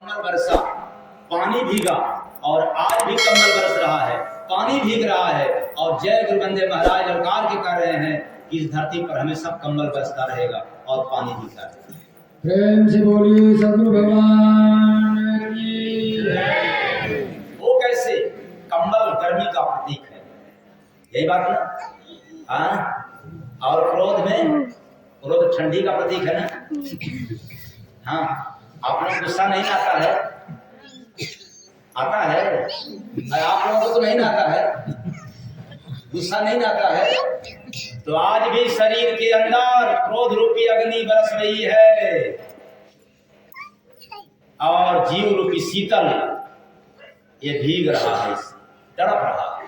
कमल बरसा, पानी भीगा और आज भी कमल बरस रहा है, पानी भीग रहा है। और जय गुरु बंदे महाराज ललकार के कर रहे हैं कि इस धरती पर हमेशा कमल बरसता रहेगा और पानी भीगता रहेगा। प्रेम से बोलिए सद्गुरु भगवान की जय। वो कैसे? कम्बल गर्मी का प्रतीक है, यही बात ना? हाँ, और क्रोध ठंडी का प्रतीक है ना? हाँ, आप लोग गुस्सा नहीं आता है? आता है? आप लोगों को तो नहीं आता है, गुस्सा नहीं आता है। तो आज भी शरीर के अंदर क्रोध रूपी अग्नि बरस रही है और जीव रूपी शीतल ये भीग रहा है, तड़प रहा है।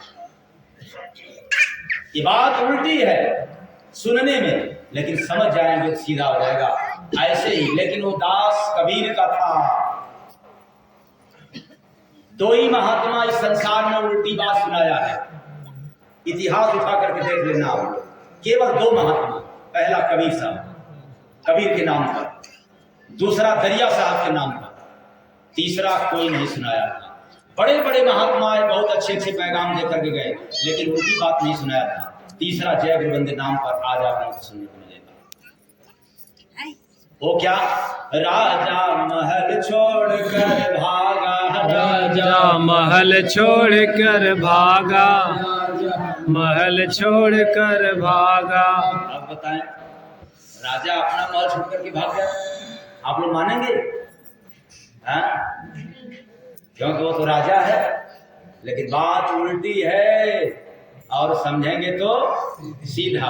ये बात उल्टी है सुनने में, लेकिन समझ जाएंगे तो सीधा हो जाएगा ऐसे ही। लेकिन वो दास कबीर का था। दो ही महात्मा इस संसार में उल्टी बात सुनाया है, इतिहास उठा करके देख लेना आप लोग। केवल दो महात्मा, पहला कबीर साहब, कबीर के नाम पर, दूसरा दरिया साहब के नाम पर, तीसरा कोई नहीं सुनाया था। बड़े बड़े महात्मा बहुत अच्छे अच्छे पैगाम देकर के गए, लेकिन उल्टी बात नहीं सुनाया था। तीसरा जय गुरु बंदे नाम पर आज आप लोगों को सुनने को मिलेगा। वो क्या? राजा महल छोड़कर भागा, राजा महल छोड़कर भागा, महल छोड़कर भागा। अब बताएं, राजा अपना महल छोड़ करके भाग गया, आप लोग मानेंगे? हाँ, क्योंकि वो तो राजा है, लेकिन बात उल्टी है और समझेंगे तो सीधा।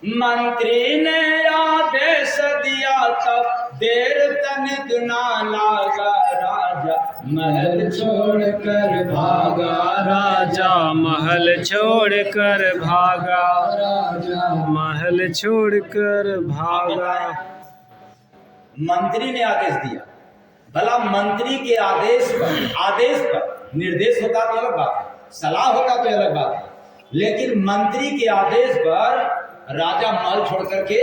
मंत्री ने आदेश दिया तब देर तनिक ना लागा, राजा महल छोड़कर भागा, राजा महल छोड़कर भागा, राजा महल छोड़कर भागा। मंत्री ने आदेश दिया, भला मंत्री के आदेश पर निर्देश होता तो अलग बात है, सलाह होता तो अलग बात है, लेकिन मंत्री के आदेश पर राजा महल छोड़ करके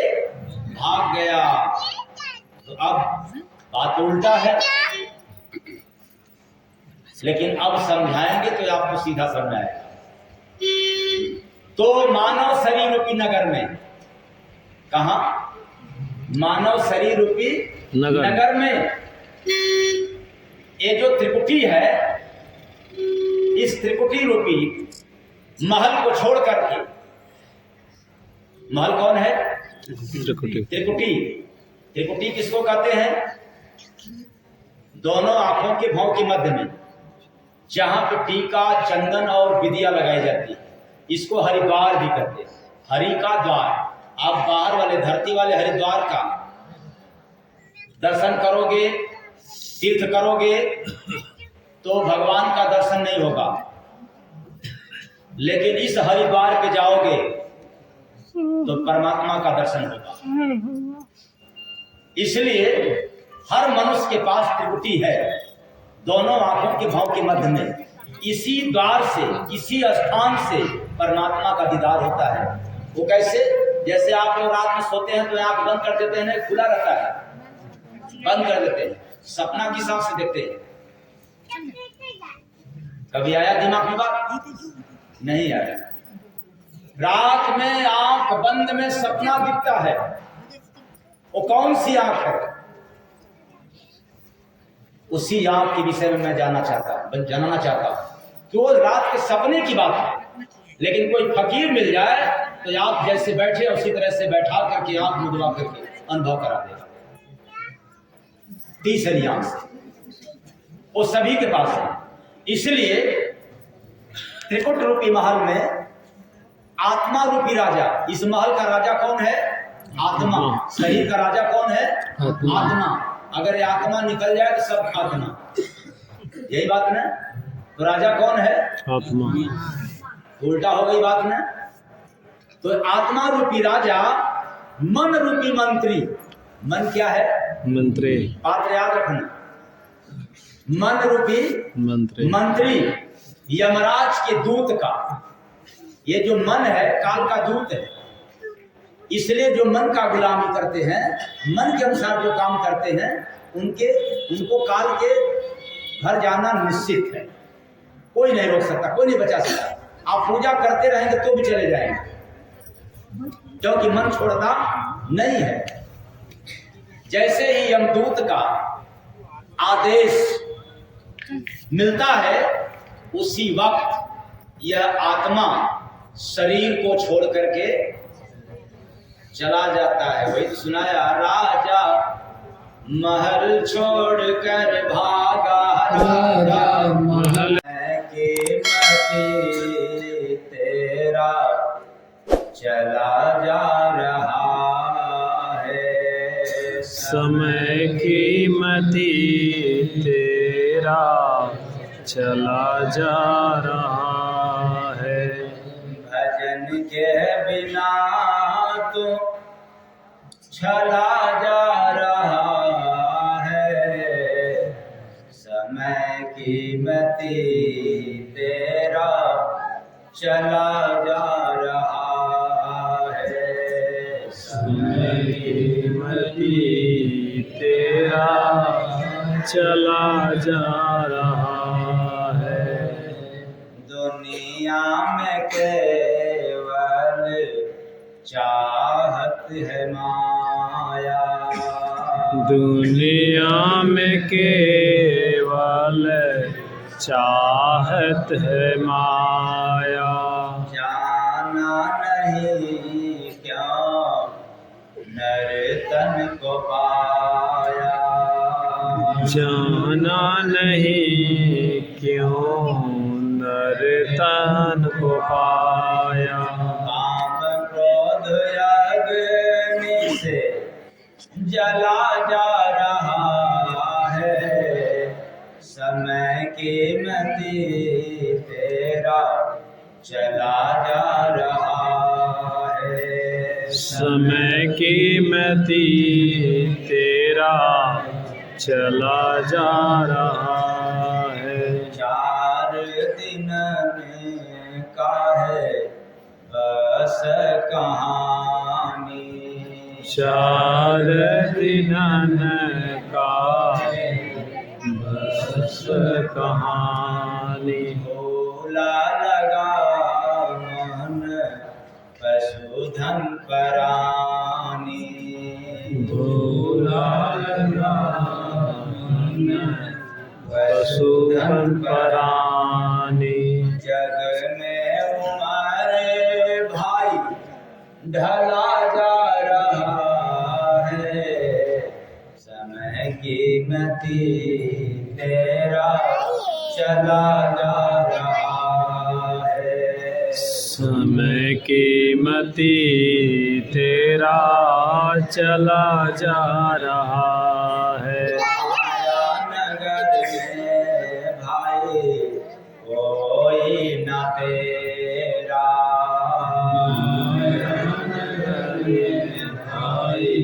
भाग गया। तो अब बात उल्टा है, लेकिन अब समझाएंगे तो आपको सीधा समझ आएगा। तो मानव शरीर रूपी नगर में, कहा? मानव शरीर रूपी नगर में ये जो त्रिकुटी है, इस त्रिकुटी रूपी महल को छोड़ करके, महल कौन है? त्रिकुटी। त्रिकुटी किसको कहते हैं? दोनों आंखों के भाव के मध्य में जहां पे टीका, चंदन और विदिया लगाई जाती है, इसको हरिद्वार भी कहते हैं। हरि का द्वार, आप बाहर वाले धरती वाले हरिद्वार का दर्शन करोगे, तीर्थ करोगे तो भगवान का दर्शन नहीं होगा, लेकिन इस हरिद्वार पे जाओगे तो परमात्मा का दर्शन होगा। इसलिए हर मनुष्य के पास त्रिकुटी है, दोनों आंखों के भाव के मध्य में। इसी द्वार से, इसी स्थान से परमात्मा का दीदार होता है। वो कैसे? जैसे आप लोग रात में सोते हैं तो आंख बंद कर देते हैं, खुला रहता है, बंद कर देते हैं, सपना किस आंख से देखते हैं? कभी आया दिमाग में बात? नहीं आया। रात में आंख बंद में सपना दिखता है, वो कौन सी आंख है? उसी आंख के विषय में मैं जानना चाहता हूं कि वो रात के सपने की बात है। लेकिन कोई फकीर मिल जाए तो आप जैसे बैठे उसी तरह से बैठा करके आंख मुदवा करके अनुभव करा देगा। तीसरी आंख से वो सभी के पास है। इसलिए त्रिकुट रूपी महल में आत्मा रूपी राजा, इस महल का राजा कौन है? आत्मा। शरीर का राजा कौन है? आत्मा। अगर ये आत्मा निकल जाए तो सब आत्मा, यही बात ना? तो राजा कौन है? आत्मा। उल्टा हो गई बात ना? तो आत्मा रूपी राजा, मन रूपी मंत्री। मन क्या है? मंत्री। बात याद रखना, मन रूपी मंत्री यमराज के दूत का। ये जो मन है काल का दूत है, इसलिए जो मन का गुलामी करते हैं, मन के अनुसार जो काम करते हैं, उनको काल के घर जाना निश्चित है, कोई नहीं रोक सकता, कोई नहीं बचा सकता। आप पूजा करते रहेंगे तो भी चले जाएंगे, क्योंकि मन छोड़ता नहीं है। जैसे ही यमदूत का आदेश मिलता है, उसी वक्त यह आत्मा शरीर को छोड़ करके चला जाता है। वही सुनाया, राजा महल छोड़कर भागा, राजा महल के मती तेरा चला जा रहा है, समय की मति तेरा चला जा रहा है। भजन के बिना तो चला जा रहा है, समय की मति तेरा चला जा रहा है, समय की मति तेरा चला जा रहा है। दुनिया में केवल चाहत है माया, दुनिया में केवल चाहत है माया, जाना नहीं क्यों नर तन को पाया, जाना नहीं क्यों नर तन को पाया। काम क्रोध अग्नि से जला जा रहा है, समय की मति तेरा चला जा रहा है, समय की मति तेरा चला जा रहा है। 4 दिन में का है बस कहानी, 4 दिन का बस कहानी, भोला लगा मन पशुधन परानी, भोला लगा मन पशुधन परानी। जग में उमर भाई ढला जा रहा है, समय की मति तेरा चला जा रहा है, समय की मति तेरा चला जा रहा है। माया नगर में भाई कोई न तेरा, भाई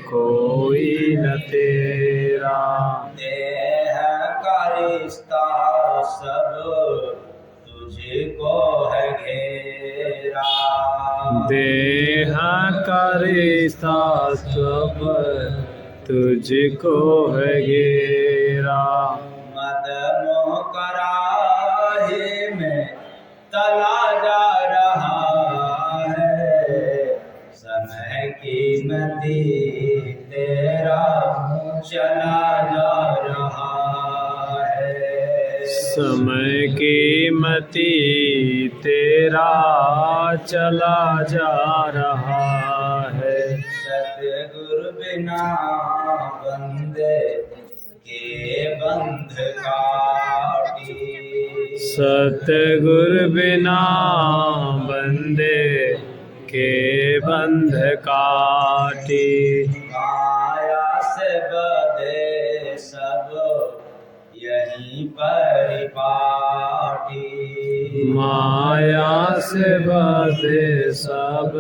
कोई न तेरा, देह का रिश्ता सब तुझको है घेरा, देह का रिश्ता सब तुझको है घेरा, मद मोह कराहे में तला जा रहा है, समय की मति तेरा चला जा रहा है, समय की मति तेरा चला जा रहा है। सतगुरु बिना बंदे के बंध काटी, सतगुरु बिना बंदे के बंध काटी, माया से बधे सब यहीं परिपाटी, माया से बधे सब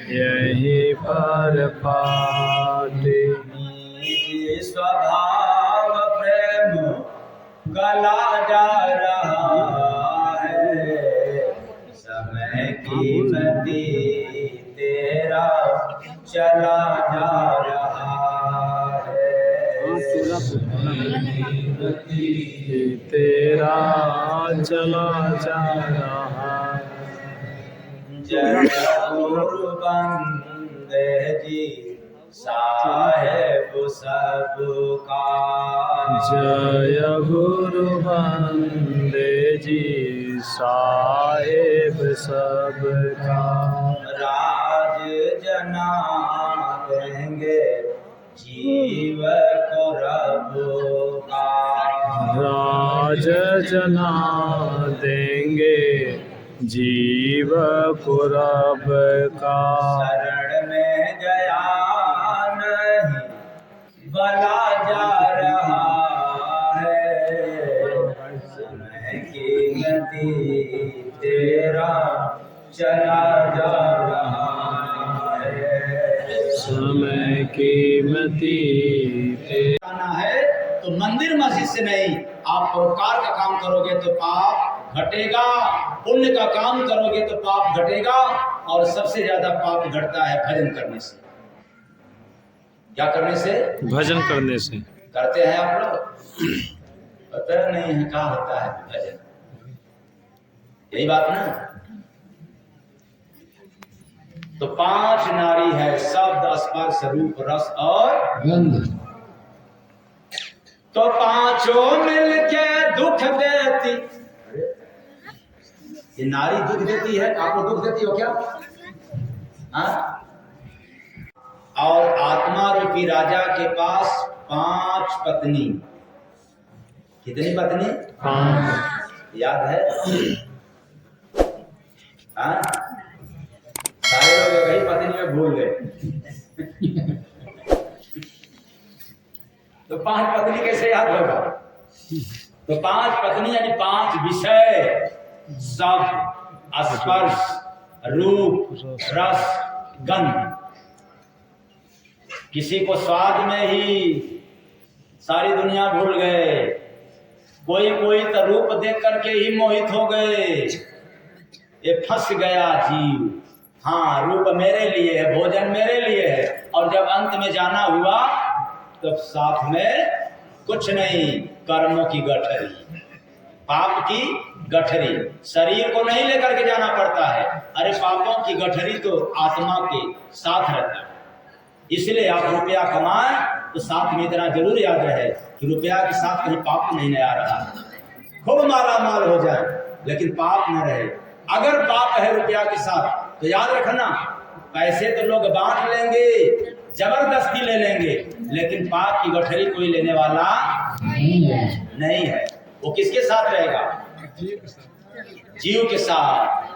यहीं पर पाटी, निज स्वभाव प्रेम गला जा रहा है, समय की मति तेरा चला जा रहा है, तेरा चला जा रहा। जय गुरु बंदे जी साहेब सबका। जय गुरु बंदे जी साहेब सबका। राज जना देंगे जीव को रब का। राज जना देंगे जीव को रब का। शरण में गया नहीं भला जा रहा है। समय की गति तेरा चला जा रहा है। समय की मति आना है तो मंदिर मस्जिद से नहीं, आप परोपकार का काम करोगे तो पाप घटेगा, पुण्य का काम करोगे तो पाप घटेगा। और सबसे ज्यादा पाप घटता है भजन करने से। क्या करने से? भजन करने से। करते हैं आप लोग? पता नहीं है क्या होता है भजन, यही बात ना। तो 5 नारी है, शब्द स्पर्श रूप रस और गंध। तो पांचों मिलके दुख देती। ये नारी दुख देती है, आपको दुख देती हो क्या? हाँ? और आत्मा रूपी राजा के पास 5 पत्नी। कितनी पत्नी? 5। याद है? हाँ? सारे लोग एक ही पत्नी में भूल गए। तो 5 पत्नी कैसे याद होगा? तो 5 पत्नी यानी 5 विषय, शब्द स्पर्श रूप रस गंध। किसी को स्वाद में ही सारी दुनिया भूल गए, कोई कोई तो रूप देख करके ही मोहित हो गए। ये फंस गया जीव। हाँ, रूप मेरे लिए है, भोजन मेरे लिए है, और जब अंत में जाना हुआ तो साथ में कुछ नहीं, कर्मों की गठरी, पाप की गठरी। शरीर को नहीं लेकर के जाना पड़ता है। अरे पापों की गठरी तो आत्मा के साथ रहता है। इसलिए आप रुपया कमाएं तो साथ में इतना जरूर याद रहे कि रुपया के साथ कहीं पाप नहीं आ रहा। खूब माला माल हो जाए लेकिन पाप न रहे। अगर पाप है रुपया के साथ तो याद रखना, पैसे तो लोग बांट लेंगे, जबरदस्ती ले लेंगे, लेकिन पाप की गठरी कोई लेने वाला नहीं है। वो किसके साथ रहेगा? जीव के साथ।